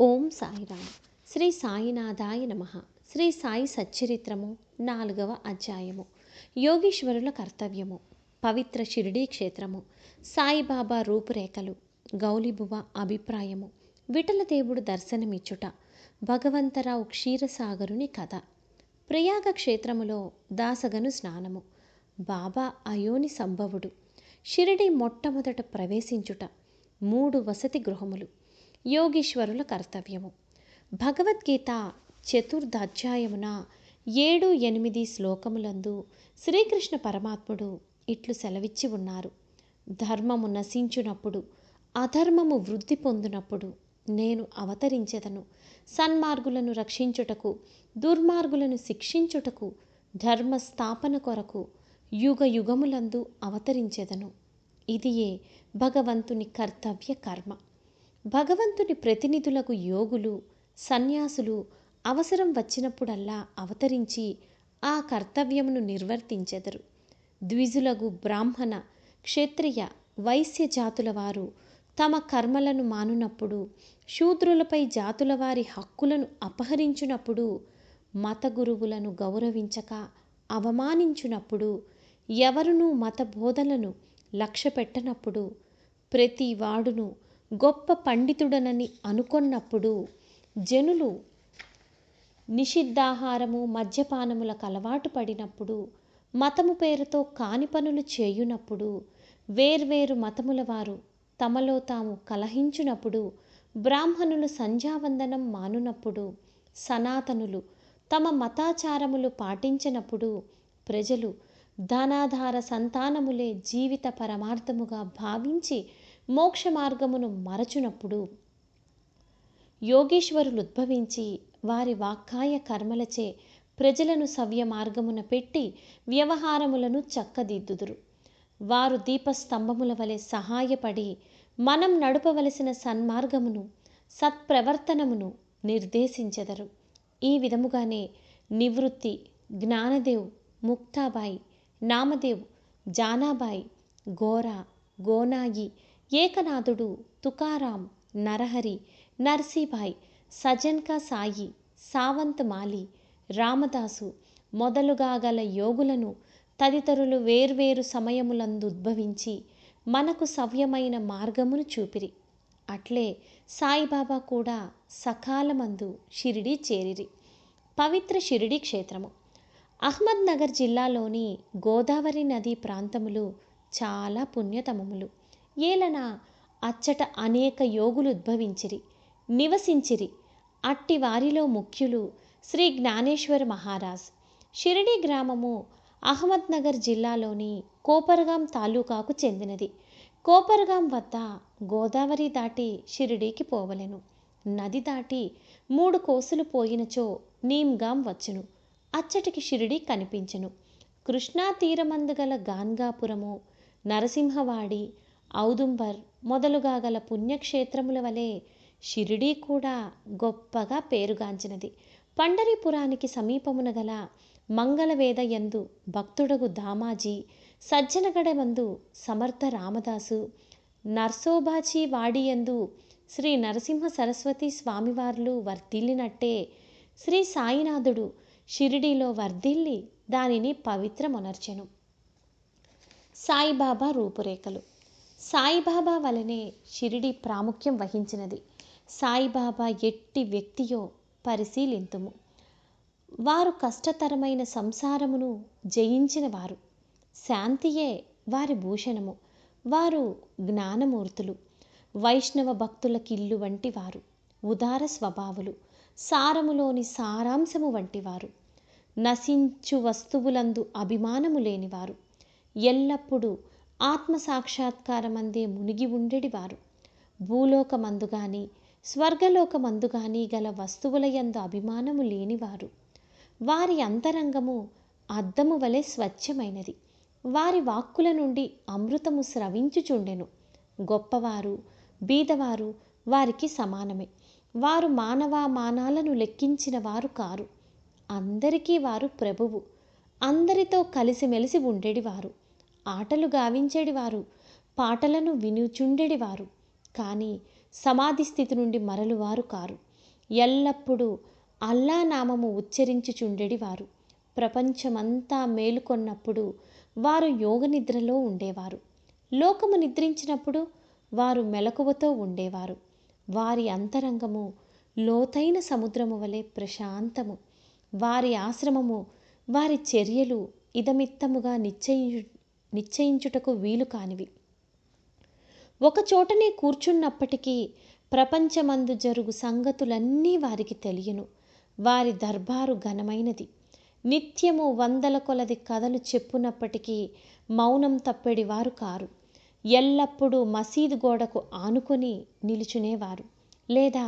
ఓం సాయిరామ్. శ్రీ సాయినాథాయ నమః. శ్రీ సాయి సచ్చరిత్రము 4వ అధ్యాయము. యోగీశ్వరుల కర్తవ్యము. పవిత్ర షిరిడీ క్షేత్రము. సాయిబాబా రూపురేఖలు. గౌలిబువ అభిప్రాయము. విఠలదేవుడు దర్శనమిచ్చుట. భగవంతరావు క్షీరసాగరుని కథ. ప్రయాగ క్షేత్రములో దాసగను స్నానము. బాబా అయోని సంభవుడు. షిరిడి మొట్టమొదట ప్రవేశించుట. 3 వసతి గృహములు. యోగీశ్వరుల కర్తవ్యము. భగవద్గీత చతుర్థాధ్యాయమున 7-8 శ్లోకములందు శ్రీకృష్ణ పరమాత్ముడు ఇట్లు సెలవిచ్చి ఉన్నారు. ధర్మము నశించునప్పుడు, అధర్మము వృద్ధి పొందునప్పుడు నేను అవతరించెదను. సన్మార్గులను రక్షించుటకు, దుర్మార్గులను శిక్షించుటకు, ధర్మ స్థాపన కొరకు యుగ యుగములందు అవతరించెదను. ఇదియే భగవంతుని కర్తవ్య కర్మ. భగవంతుని ప్రతినిధులకు యోగులు, సన్యాసులు అవసరం వచ్చినప్పుడల్లా అవతరించి ఆ కర్తవ్యమును నిర్వర్తించెదరు. ద్విజులగు బ్రాహ్మణ, క్షత్రియ, వైశ్య జాతుల వారు తమ కర్మలను మానునప్పుడు, శూద్రులపై జాతుల వారి హక్కులను అపహరించునప్పుడు, మత గురువులను గౌరవించక అవమానించునప్పుడు, ఎవరునూ మత బోధలను లక్ష్యపెట్టనప్పుడు, ప్రతి వాడును గొప్ప పండితుడనని అనుకొన్నప్పుడు, జనులు నిషిద్ధాహారము మద్యపానములకు అలవాటు పడినప్పుడు, మతము పేరుతో కాని పనులు చేయునప్పుడు, వేర్వేరు మతముల వారు తమలో తాము కలహించునప్పుడు, బ్రాహ్మణులు సంధ్యావందనం మానునప్పుడు, సనాతనులు తమ మతాచారములు పాటించినప్పుడు, ప్రజలు ధనాధార సంతానములే జీవిత పరమార్థముగా భావించి మోక్ష మార్గమును మరచునప్పుడు, యోగీశ్వరులు ఉద్భవించి వారి వాక్కాయ కర్మలచే ప్రజలను సవ్య మార్గమున పెట్టి వ్యవహారములను చక్కదిద్దుదురు. వారు దీపస్తంభముల వలె సహాయపడి మనం నడుపవలసిన సన్మార్గమును, సత్ప్రవర్తనమును నిర్దేశించెదరు. ఈ విధముగానే నివృత్తి, జ్ఞానదేవ్, ముక్తాబాయి, నామదేవ్, జానాబాయి, గోరా, గోనాయి, ఏకనాథుడు, తుకారాం, నరహరి, నర్సీభాయ్, సజన్కా సాయి, సావంత్ మాలి, రామదాసు మొదలుగా గల యోగులను తదితరులు వేర్వేరు సమయములందు ఉద్భవించి మనకు సవ్యమైన మార్గమును చూపిరి. అట్లే సాయిబాబా కూడా సకాలమందు షిరిడి చేరిరి. పవిత్ర షిరిడి క్షేత్రము. అహ్మద్నగర్ జిల్లాలోని గోదావరి నదీ ప్రాంతములు చాలా పుణ్యతమములు. ఏలన అచ్చట అనేక యోగులు ఉద్భవించిరి, నివసించిరి. అట్టి వారిలో ముఖ్యులు శ్రీ జ్ఞానేశ్వర మహారాజ్. షిరిడి గ్రామము అహ్మద్నగర్ జిల్లాలోని కోపర్గాం తాలూకాకు చెందినది. కోపర్గాం వద్ద గోదావరి దాటి షిరిడీకి పోవలెను. నది దాటి 3 కోసులు పోయినచో నీమ్గాం వచ్చును. అచ్చటికి షిరిడి కనిపించెను. కృష్ణా తీరమందు గల గాన్గాపురము, నరసింహవాడి, ఔదుంబర్ మొదలుగా గల పుణ్యక్షేత్రముల వలె షిరిడీ కూడా గొప్పగా పేరుగాంచినది. పండరీపురానికి సమీపమున గల మంగళవేద యందు భక్తుడగు దామాజీ, సజ్జనగడమందు సమర్థ రామదాసు, నర్సోబాచి వాడియందు శ్రీ నరసింహ సరస్వతి స్వామివార్లు వర్ధిల్లినట్టే శ్రీ సాయినాథుడు షిరిడీలో వర్ధిల్లి దానిని పవిత్రమొనర్చెను. సాయిబాబా రూపురేఖలు. సాయిబాబా వలనే షిరిడి ప్రాముఖ్యం వహించినది. సాయిబాబా ఎట్టి వ్యక్తియో పరిశీలింతుము. వారు కష్టతరమైన సంసారమును జయించిన వారు. శాంతియే వారి భూషణము. వారు జ్ఞానమూర్తులు. వైష్ణవ భక్తులకిల్లు వంటి వారు. ఉదార స్వభావులు. సారములోని సారాంశము వంటివారు. నశించు వస్తువులందు అభిమానము లేనివారు. ఎల్లప్పుడూ ఆత్మసాక్షాత్కారమందే మునిగి ఉండేడివారు. భూలోకమందు గాని స్వర్గలోకమందు గాని గల వస్తువుల యందు అభిమానము లేనివారు. వారి అంతరంగము అద్దము వలె స్వచ్ఛమైనది. వారి వాక్కుల నుండి అమృతము స్రవించుచుండెను. గొప్పవారు, బీదవారు వారికి సమానమే. వారు మానవామానాలను లెక్కించిన వారు కారు. అందరికీ వారు ప్రభువు. అందరితో కలిసిమెలిసి ఉండేడివారు. ఆటలు గావించేడివారు, పాటలను వినుచుండెడివారు. కానీ సమాధి స్థితి నుండి మరలువారు కారు. ఎల్లప్పుడూ అల్లా నామము ఉచ్చరించుచుండెడివారు. ప్రపంచమంతా మేలుకొన్నప్పుడు వారు యోగ నిద్రలో ఉండేవారు. లోకము నిద్రించినప్పుడు వారు మెలకువతో ఉండేవారు. వారి అంతరంగము లోతైన సముద్రము వలె ప్రశాంతము. వారి ఆశ్రమము, వారి చర్యలు ఇదమిత్తముగా నిశ్చయించుటకు వీలు కానివి. ఒకచోటనే కూర్చున్నప్పటికీ ప్రపంచమందు జరుగు సంగతులన్నీ వారికి తెలియను. వారి దర్బారు ఘనమైనది. నిత్యము వందల కొలది కథలు చెప్పునప్పటికీ మౌనం తప్పెడివారు కారు. ఎల్లప్పుడూ మసీదు గోడకు ఆనుకొని నిలుచునేవారు. లేదా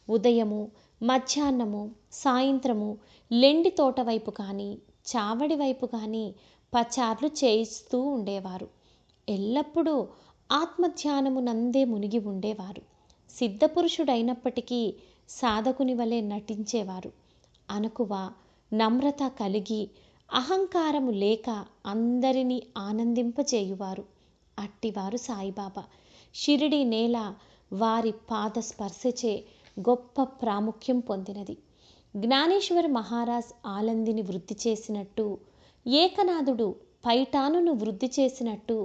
ఉదయము, మధ్యాహ్నము, సాయంత్రము లెండి తోట వైపు కానీ చావడి వైపు కానీ పచార్లు చేయిస్తూ ఉండేవారు. ఎల్లప్పుడూ ఆత్మధ్యానము నందే మునిగి ఉండేవారు. సిద్ధపురుషుడైనప్పటికీ సాధకుని వలె నటించేవారు. అణకువ, నమ్రత కలిగి అహంకారము లేక అందరినీ ఆనందింపచేయువారు. అట్టివారు సాయిబాబా. షిరిడి నేల వారి పాద స్పర్శచే గొప్ప ప్రాముఖ్యం పొందినది. జ్ఞానేశ్వర మహారాజ్ ఆలందిని వృద్ధి చేసినట్టు, ఏకనాథుడు పైఠానును వృద్ధి చేసినట్టు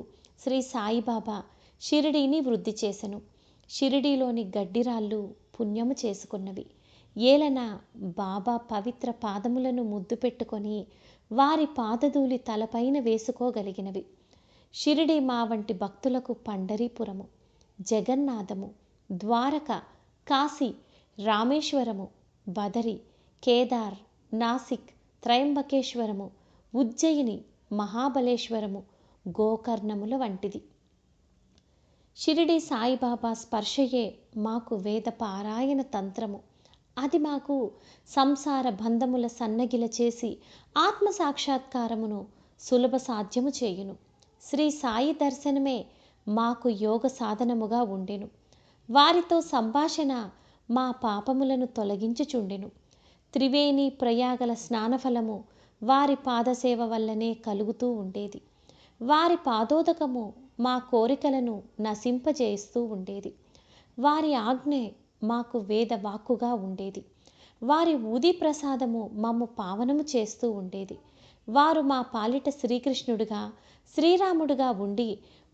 శ్రీ సాయిబాబా షిరిడీని వృద్ధి చేసెను. షిరిడీలోని గడ్డిరాళ్ళు పుణ్యము చేసుకున్నవి. ఏలన బాబా పవిత్ర పాదములను ముద్దు పెట్టుకొని వారి పాదధూళి తలపైన వేసుకోగలిగినవి. షిరిడి మా వంటి భక్తులకు పండరీపురము, జగన్నాథము, ద్వారక, కాశీ, రామేశ్వరము, బదరి, కేదార్, నాసిక్, త్రయంబకేశ్వరము, ఉజ్జయిని, మహాబలేశ్వరము, గోకర్ణముల వంటిది. షిరిడి సాయిబాబా స్పర్శయే మాకు వేద పారాయణ తంత్రము. అది మాకు సంసార బంధముల సన్నగిల చేసి ఆత్మ సాక్షాత్కారమును సులభ సాధ్యము చేయును. శ్రీ సాయి దర్శనమే మాకు యోగ సాధనముగా ఉండెను. వారితో సంభాషణ మా పాపములను తొలగించుచుండెను. త్రివేణి ప్రయాగల స్నానఫలము వారి పాదసేవ వల్లనే కలుగుతూ ఉండేది. వారి పాదోదకము మా కోరికలను నశింపజేస్తూ ఉండేది. వారి ఆజ్ఞే మాకు వేద వాక్కుగా ఉండేది. వారి ఊది ప్రసాదము మమ్ము పావనము చేస్తూ ఉండేది. వారు మా పాలిట శ్రీకృష్ణుడుగా, శ్రీరాముడుగా ఉండి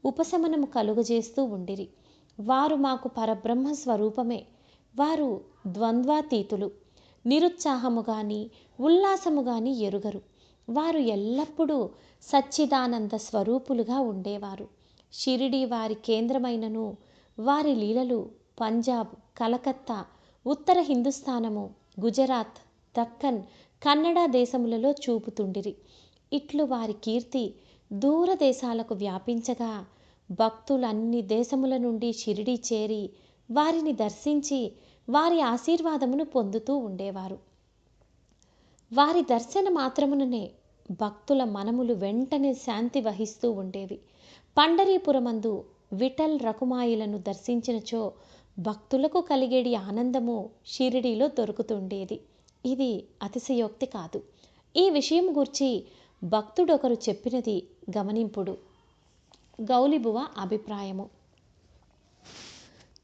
ఉపశమనము కలుగజేస్తూ ఉండిరి. వారు మాకు పరబ్రహ్మ స్వరూపమే. వారు ద్వంద్వాతీతులు. నిరుత్సాహము గాని ఉల్లాసము గాని ఎరుగరు. వారు ఎల్లప్పుడూ సచ్చిదానంద స్వరూపులుగా ఉండేవారు. షిరిడి వారి కేంద్రమైనను వారి లీలలు పంజాబ్, కలకత్తా, ఉత్తర హిందుస్థానము, గుజరాత్, దక్కన్, కన్నడ దేశములలో చూపుతుండిరి. ఇట్లు వారి కీర్తి దూర దేశాలకు వ్యాపించగా భక్తులు అన్ని దేశముల నుండి షిరిడి చేరి వారిని దర్శించి వారి ఆశీర్వాదమును పొందుతూ ఉండేవారు. వారి దర్శన మాత్రముననే భక్తుల మనములు వెంటనే శాంతి వహిస్తూ ఉండేవి. పండరీపురమందు విఠల్ రకుమాయిలను దర్శించినచో భక్తులకు కలిగేడి ఆనందము షిరిడీలో దొరుకుతుండేది. ఇది అతిశయోక్తి కాదు. ఈ విషయం గూర్చి భక్తుడొకరు చెప్పినది గమనింపుడు. గౌలిబువ అభిప్రాయము.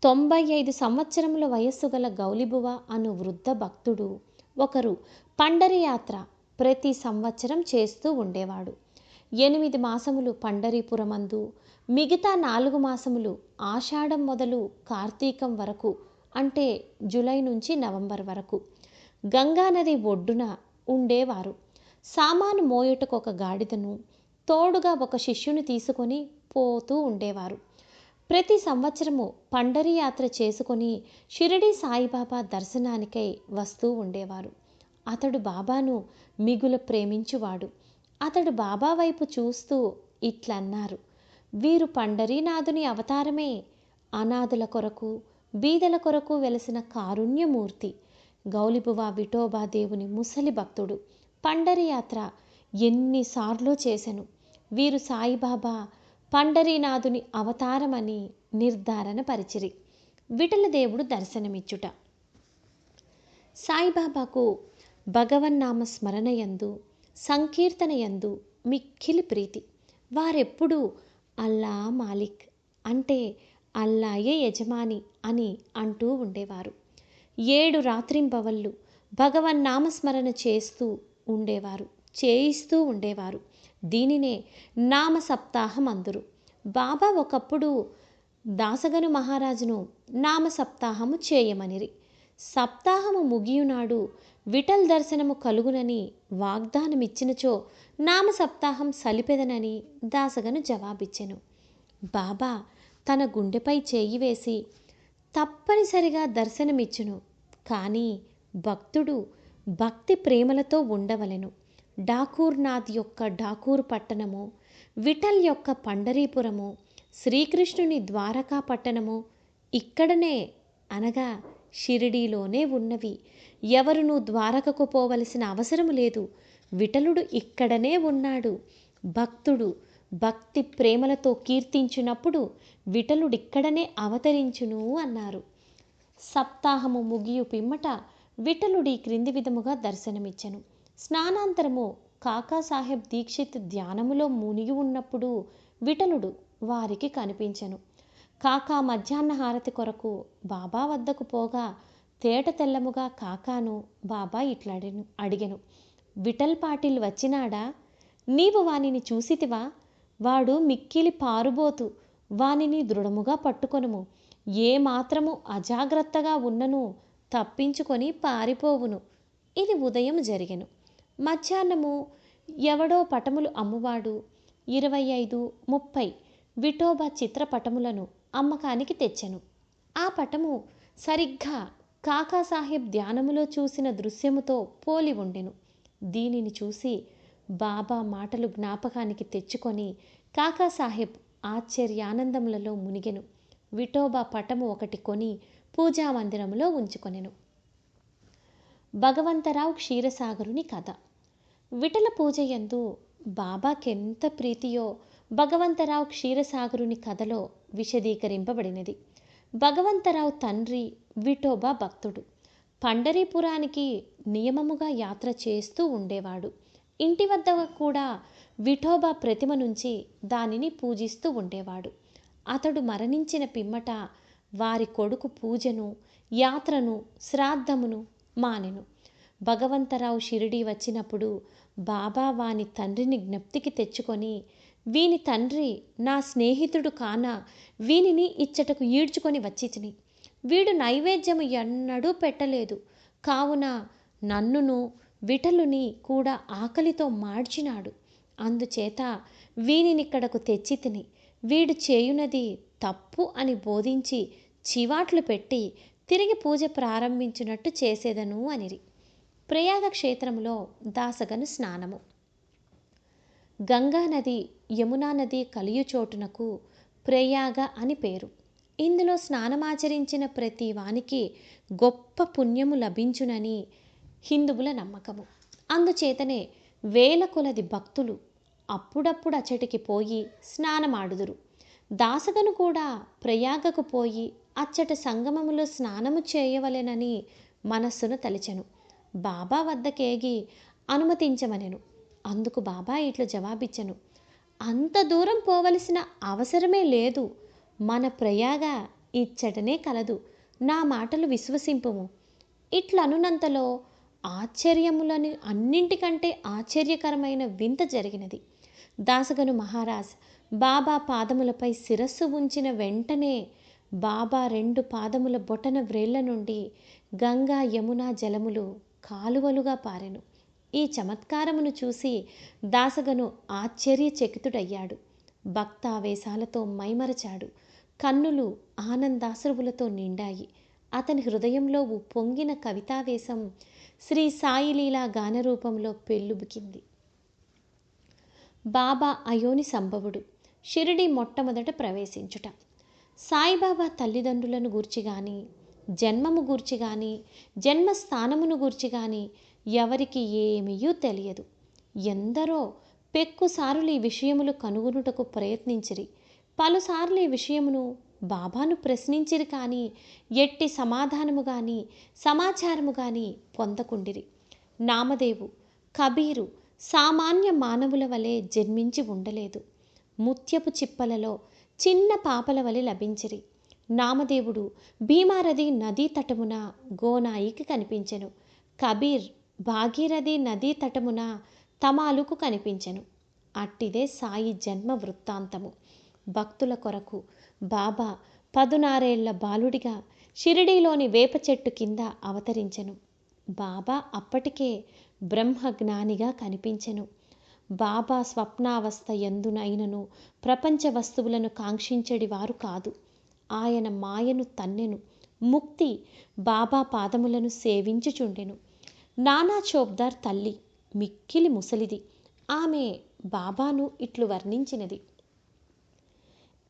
95 సంవత్సరముల వయస్సు గల గౌలిబువ అను వృద్ధ భక్తుడు ఒకరు పండరి యాత్ర ప్రతి సంవత్సరం చేస్తూ ఉండేవాడు. 8 మాసములు పండరీపురమందు, మిగతా 4 మాసములు ఆషాఢం మొదలు కార్తీకం వరకు, అంటే జూలై నుంచి నవంబర్ వరకు గంగానది ఒడ్డున ఉండేవారు. సామాను మోయుటకు ఒక గాడిదను, తోడుగా ఒక శిష్యుని తీసుకొని పోతూ ఉండేవారు. ప్రతి సంవత్సరము పండరి యాత్ర చేసుకొని షిరిడి సాయిబాబా దర్శనానికై వస్తూ ఉండేవారు. అతడు బాబాను మిగుల ప్రేమించువాడు. అతడు బాబా వైపు చూస్తూ ఇట్లన్నారు: వీరు పండరీనాథుని అవతారమే. అనాథుల కొరకు, బీదల కొరకు వెలసిన కారుణ్యమూర్తి. గౌలిబువ విఠోబా దేవుని ముసలి భక్తుడు. పండరి యాత్ర ఎన్నిసార్లు చేసెను. వీరు సాయిబాబా పండరీనాథుని అవతారమని నిర్ధారణ పరిచిరి. విఠలదేవుడు దర్శనమిచ్చుట. సాయిబాబాకు భగవన్నామ స్మరణయందు, సంకీర్తనయందు మిక్కిలి ప్రీతి. వారెప్పుడూ అల్లా మాలిక్ అంటే అల్లాయే యజమాని అని అంటూ ఉండేవారు. 7 రాత్రింబవళ్ళు భగవన్నామస్మరణ చేయిస్తూ ఉండేవారు. దీనినే నామ సప్తాహం అందురు. బాబా ఒకప్పుడు దాసగను మహారాజును నామ సప్తాహము చేయమనిరి. సప్తాహము ముగియునాడు విఠల్ దర్శనము కలుగునని వాగ్దానమిచ్చినచో నామ సప్తాహం సలిపెదనని దాసగను జవాబిచ్చెను. బాబా తన గుండెపై చేయి వేసి తప్పనిసరిగా దర్శనమిచ్చును, కానీ భక్తుడు భక్తి ప్రేమలతో ఉండవలెను. ఠాకూర్నాథ్ యొక్క ఠాకూర్ పట్టణము, విఠల్ యొక్క పండరీపురము, శ్రీకృష్ణుని ద్వారకా పట్టణము ఇక్కడనే అనగా షిరిడీలోనే ఉన్నవి. ఎవరునూ ద్వారకకు పోవలసిన అవసరం లేదు. విఠలుడు ఇక్కడనే ఉన్నాడు. భక్తుడు భక్తి ప్రేమలతో కీర్తించినప్పుడు విఠలుడిక్కడనే అవతరించును అన్నారు. సప్తాహము ముగియు పిమ్మట విఠలుడి క్రింది విధముగా దర్శనమిచ్చెను. స్నానాంతరము కాకాసాహెబ్ దీక్షిత్ ధ్యానములో మునిగి ఉన్నప్పుడు విఠలుడు వారికి కనిపించెను. కాకా మధ్యాహ్న హారతి కొరకు బాబా వద్దకు పోగా తేట తెల్లముగా కాకాను బాబా ఇట్లా అడిగెను, విఠల్ పాటిల్ వచ్చినాడా? నీవు వానిని చూసితివా? వాడు మిక్కిలి పారుబోతు. వానిని దృఢముగా పట్టుకొనుము. ఏ మాత్రము అజాగ్రత్తగా ఉన్నను తప్పించుకొని పారిపోవును. ఇది ఉదయం జరిగెను. మధ్యాహ్నము ఎవడో పటములు అమ్మువాడు 25, 30 విఠోబా చిత్రపటములను అమ్మకానికి తెచ్చెను. ఆ పటము సరిగ్గా కాకాసాహెబ్ ధ్యానములో చూసిన దృశ్యముతో పోలి ఉండెను. దీనిని చూసి బాబా మాటలు జ్ఞాపకానికి తెచ్చుకొని కాకాసాహెబ్ ఆశ్చర్యానందములలో మునిగెను. విఠోబా పటము ఒకటి కొని పూజామందిరములో ఉంచుకొనెను. భగవంతరావు క్షీరసాగరుని కథ. విఠల పూజయందు బాబాకెంత ప్రీతియో భగవంతరావు క్షీరసాగరుని కథలో విశదీకరింపబడినది. భగవంతరావు తండ్రి విఠోబా భక్తుడు. పండరీపురానికి నియమముగా యాత్ర చేస్తూ ఉండేవాడు. ఇంటి వద్ద కూడా విఠోబా ప్రతిమ నుంచి దానిని పూజిస్తూ ఉండేవాడు. అతడు మరణించిన పిమ్మట వారి కొడుకు పూజను, యాత్రను, శ్రాద్ధమును మానెను. భగవంతరావు షిరిడీ వచ్చినప్పుడు బాబా వాని తండ్రిని జ్ఞప్తికి తెచ్చుకొని, వీని తండ్రి నా స్నేహితుడు కాన వీనిని ఇచ్చటకు ఈడ్చుకొని వచ్చితిని. వీడు నైవేద్యము ఎన్నడూ పెట్టలేదు. కావున నన్నును విఠలుని కూడా ఆకలితో మార్చినాడు. అందుచేత వీనినిక్కడకు తెచ్చితిని. వీడు చేయునది తప్పు అని బోధించి చివాట్లు పెట్టి తిరిగి పూజ ప్రారంభించినట్టు చేసేదను అనిరి. ప్రయాగ క్షేత్రంలో దాసగను స్నానము. గంగా నది, యమునా నది కలియుచోటునకు ప్రయాగ అని పేరు. ఇందులో స్నానమాచరించిన ప్రతి వానికి గొప్ప పుణ్యము లభించునని హిందువుల నమ్మకము. అందుచేతనే వేల కొలది భక్తులు అప్పుడప్పుడు అచ్చటికి పోయి స్నానమాడుదురు. దాసగను కూడా ప్రయాగకు పోయి అచ్చట సంగమములో స్నానము చేయవలెనని మనస్సును తలిచెను. బాబా వద్దకేగి అనుమతించమనెను. అందుకు బాబా ఇట్లు జవాబిచ్చెను, అంత దూరం పోవలసిన అవసరమే లేదు. మన ప్రయాగ ఇచ్చటనే కలదు. నా మాటలు విశ్వసింపుము. ఇట్లనునంతలో ఆశ్చర్యములని అన్నింటికంటే ఆశ్చర్యకరమైన వింత జరిగినది. దాసగను మహారాజ్ బాబా పాదములపై శిరస్సు ఉంచిన వెంటనే బాబా 2 పాదముల బొటన వ్రేళ్ల నుండి గంగా యమునా జలములు కాలువలుగా పారెను. ఈ చమత్కారమును చూసి దాసగను ఆశ్చర్యచకితుడయ్యాడు. భక్తావేశాలతో మైమరచాడు. కన్నులు ఆనందాశ్రువులతో నిండాయి. అతని హృదయంలో పొంగిన కవితావేశం శ్రీ సాయిలీలా గానరూపంలో పెళ్ళుబుకింది. బాబా అయోని సంభవుడు. షిరిడి మొట్టమొదట ప్రవేశించుట. సాయిబాబా తల్లిదండ్రులను గూర్చి గాని, జన్మము గూర్చి గాని, జన్మస్థానమును గూర్చి గాని ఎవరికి ఏమీయూ తెలియదు. ఎందరో పెక్కుసార్లు ఈ విషయములు కనుగొనుటకు ప్రయత్నించిరి. పలుసార్లు ఈ విషయమును బాబాను ప్రశ్నించిరి, కానీ ఎట్టి సమాధానము గాని సమాచారము గాని పొందకుండిరి. నామదేవు, కబీరు సామాన్య మానవుల వలె జన్మించి ఉండలేదు. ముత్యపు చిప్పలలో చిన్న పాపల వలె లభించిరి. నామదేవుడు భీమారథి నదీ తటమున గోనాయికి కనిపించెను. కబీర్ భాగీరథి నదీ తటమున తమాలుకు కనిపించెను. అట్టిదే సాయి జన్మ వృత్తాంతము. భక్తుల కొరకు బాబా 16 బాలుడిగా షిరిడీలోని వేప చెట్టు కింద అవతరించెను. బాబా అప్పటికే బ్రహ్మజ్ఞానిగా కనిపించెను. బాబా స్వప్నావస్థ ఎందునైనను ప్రపంచ వస్తువులను కాంక్షించడి వారు కాదు. ఆయన మాయను తన్నెను. ముక్తి బాబా పాదములను సేవించుచుండెను. నానా చోప్దార్ తల్లి మిక్కిలి ముసలిది. ఆమె బాబాను ఇట్లు వర్ణించినది: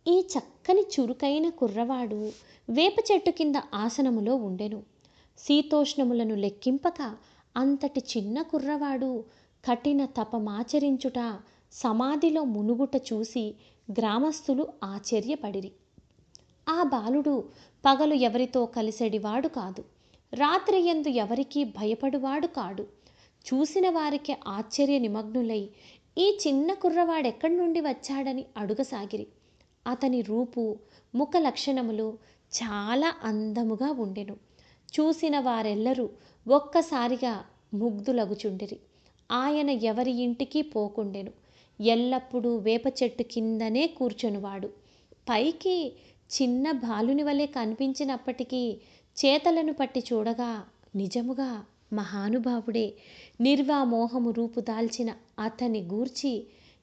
ఈ చక్కని చురుకైన కుర్రవాడు వేప చెట్టు కింద ఆసనములో ఉండెను. శీతోష్ణములను లెక్కింపక అంతటి చిన్న కుర్రవాడు కఠిన తపమాచరించుట, సమాధిలో మునుగుట చూసి గ్రామస్తులు ఆశ్చర్యపడిరి. ఆ బాలుడు పగలు ఎవరితో కలిసెడివాడు కాదు, రాత్రి యందు ఎవరికీ భయపడువాడు కాడు. చూసిన వారికి ఆశ్చర్య నిమగ్నులై ఈ చిన్న కుర్రవాడెక్కడి నుండి వచ్చాడని అడుగసాగిరి. అతని రూపు, ముఖ లక్షణములు చాలా అందముగా ఉండెను. చూసిన వారెల్లరూ ఒక్కసారిగా ముగ్ధులగుచుండిరి. ఆయన ఎవరి ఇంటికి పోకుండెను. ఎల్లప్పుడూ వేప చెట్టు కిందనే కూర్చొనివాడు. పైకి చిన్న బాలుని వలె కనిపించినప్పటికీ చేతలను పట్టి చూడగా నిజముగా మహానుభావుడే. నిర్వామోహము రూపుదాల్చిన అతని గూర్చి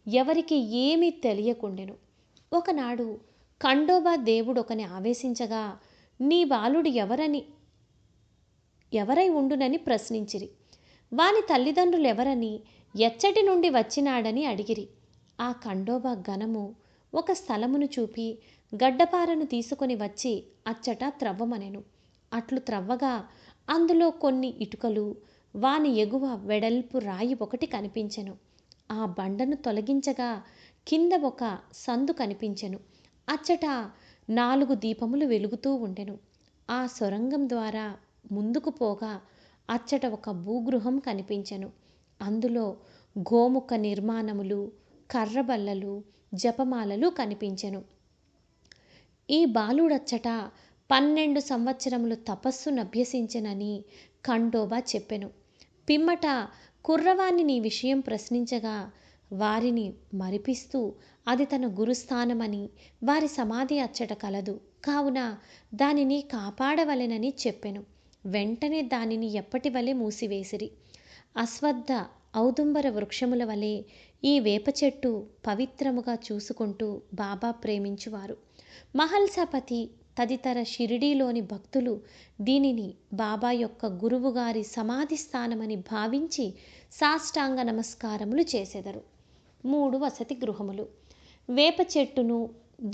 ఎవరికి ఏమీ తెలియకుండెను. ఒకనాడు ఖండోబా దేవుడొకని ఆవేశించగా, నీ బాలుడు ఎవరై ఉండునని ప్రశ్నించిరి. వాని తల్లిదండ్రులెవరని, ఎచ్చటి నుండి వచ్చినాడని అడిగిరి. ఆ ఖండోబా గణము ఒక స్థలమును చూపి గడ్డపారను తీసుకొని వచ్చి అచ్చట త్రవ్వమనెను. అట్లు త్రవ్వగా అందులో కొన్ని ఇటుకలు, వాని ఎగువ వెడల్పు రాయి ఒకటి కనిపించెను. ఆ బండను తొలగించగా కింద ఒక సందు కనిపించెను. అచ్చట 4 దీపములు వెలుగుతూ ఉండెను. ఆ సొరంగం ద్వారా ముందుకు పోగా అచ్చట ఒక భూగృహం కనిపించెను. అందులో గోముఖ నిర్మాణములు, కర్రబల్లలు, జపమాలలు కనిపించెను. ఈ బాలుడచ్చట 12 సంవత్సరములు తపస్సునభ్యసించెనని ఖండోబా చెప్పెను. పిమ్మట కుర్రవాణ్ణి నీ విషయం ప్రశ్నించగా వారిని మరిపిస్తూ అది తన గురుస్థానమని, వారి సమాధి అచ్చట కలదు, కావున దానిని కాపాడవలెనని చెప్పెను. వెంటనే దానిని ఎప్పటి వలె మూసివేసిరి. అశ్వత్థ ఔదుంబర వృక్షముల వలె ఈ వేప చెట్టు పవిత్రముగా చూసుకుంటూ బాబా ప్రేమించువారు. మహల్సాపతి తదితర షిరిడీలోని భక్తులు దీనిని బాబా యొక్క గురువుగారి సమాధి స్థానమని భావించి సాష్టాంగ నమస్కారములు చేసెదరు. 3 వసతి గృహములు. వేప చెట్టును,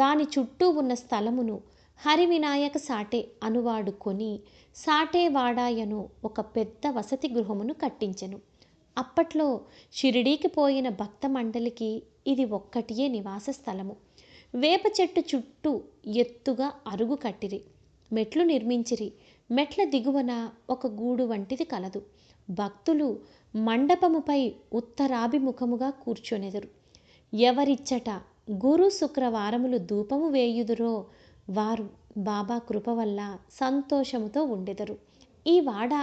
దాని చుట్టూ ఉన్న స్థలమును హరివినాయక సాటే అనువాడు కొని సాటేవాడాయను ఒక పెద్ద వసతి గృహమును కట్టించెను. అప్పట్లో షిరిడీకి పోయిన భక్త మండలికి ఇది ఒక్కటియే నివాస స్థలము. వేప చెట్టు చుట్టూ ఎత్తుగా అరుగు కట్టిరి, మెట్లు నిర్మించిరి. మెట్ల దిగువన ఒక గూడు వంటిది కలదు. భక్తులు మండపముపై ఉత్తరాభిముఖముగా కూర్చొనెదరు. ఎవరిచ్చట గురు శుక్రవారములు ధూపము వేయుదురో వారు బాబా కృప వల్ల సంతోషముతో ఉండెదరు. ఈ వాడ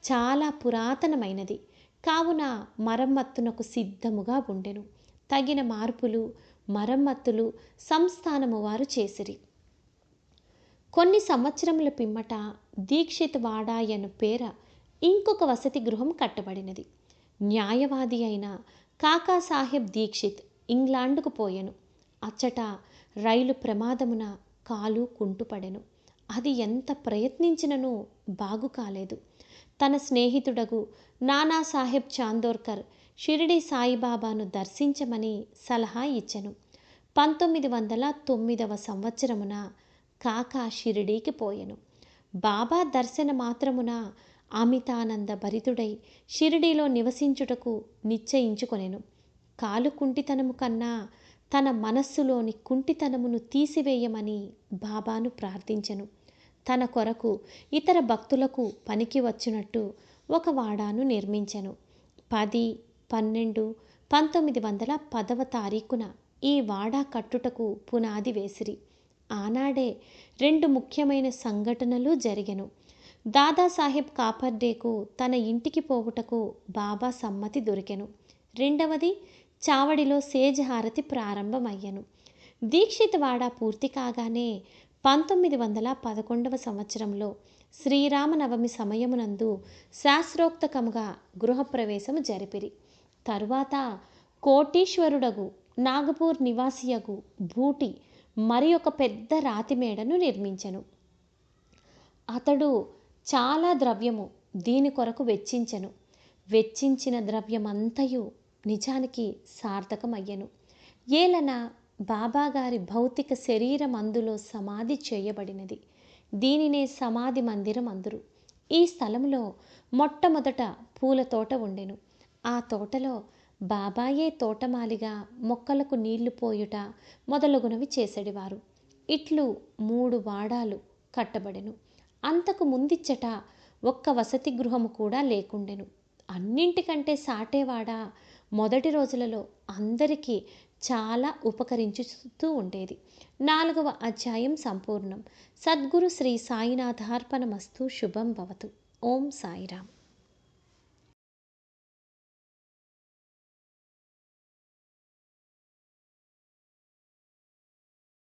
చాలా పురాతనమైనది కావున మరమ్మత్తునకు సిద్ధముగా ఉండెను. తగిన మార్పులు, మరమ్మత్తులు సంస్థానము వారు చేసిరి. కొన్ని సంవత్సరముల పిమ్మట దీక్షిత్ వాడాయను పేర ఇంకొక వసతి గృహం కట్టబడినది. న్యాయవాది అయిన కాకాసాహెబ్ దీక్షిత్ ఇంగ్లాండుకు పోయెను. అచ్చట రైలు ప్రమాదమున కాలు కుంటుపడెను. అది ఎంత ప్రయత్నించిననూ బాగు కాలేదు. తన స్నేహితుడగు నానాసాహెబ్ చాందోర్కర్ షిరిడి సాయిబాబాను దర్శించమని సలహా ఇచ్చెను. 1909వ సంవత్సరమున కాకా షిరిడీకి పోయెను. బాబా దర్శన మాత్రమున అమితానంద భరితుడై షిరిడీలో నివసించుటకు నిశ్చయించుకొనెను. కాలు కుంటితనము కన్నా తన మనస్సులోని కుంటితనమును తీసివేయమని బాబాను ప్రార్థించెను. తన కొరకు ఇతర భక్తులకు పనికి వచ్చినట్టు ఒక వాడాను నిర్మించెను. 10-12-1910వ తారీఖున ఈ వాడా కట్టుటకు పునాది వేసిరి. ఆనాడే 2 ముఖ్యమైన సంఘటనలు జరిగెను. దాదాసాహెబ్ కాపర్డేకు తన ఇంటికి పోవుటకు బాబా సమ్మతి దొరికెను. రెండవది, చావడిలో సేజహారతి ప్రారంభమయ్యెను. దీక్షితవాడ పూర్తి కాగానే 1911 సంవత్సరంలో శ్రీరామనవమి సమయమునందు శాస్త్రోక్తకముగా గృహప్రవేశము జరిపిరి. తరువాత కోటీశ్వరుడగు నాగపూర్ నివాసియగు భూటి మరి ఒక పెద్ద రాతిమేడను నిర్మించెను. అతడు చాలా ద్రవ్యము దీని కొరకు వెచ్చించెను. వెచ్చించిన ద్రవ్యమంతయు నిజానికి సార్థకమయ్యెను. ఏలన బాబాగారి భౌతిక శరీరం అందులో సమాధి చేయబడినది. దీనినే సమాధి మందిరం అందురు. ఈ స్థలంలో మొట్టమొదట పూల తోట ఉండెను. ఆ తోటలో బాబాయే తోటమాలిగా మొక్కలకు నీళ్లు పోయుట మొదలగునవి చేసెడివారు. ఇట్లు 3 వాడాలు కట్టబడెను. అంతకు ముందిచ్చట ఒక్క వసతి గృహము కూడా లేకుండెను. అన్నింటికంటే సాటేవాడ మొదటి రోజులలో అందరికీ చాలా ఉపకరించుతూ ఉండేది. 4వ అధ్యాయం సంపూర్ణం. సద్గురు శ్రీ సాయినాథార్పణమస్తు. శుభం భవతు. ఓం సాయిరామ్.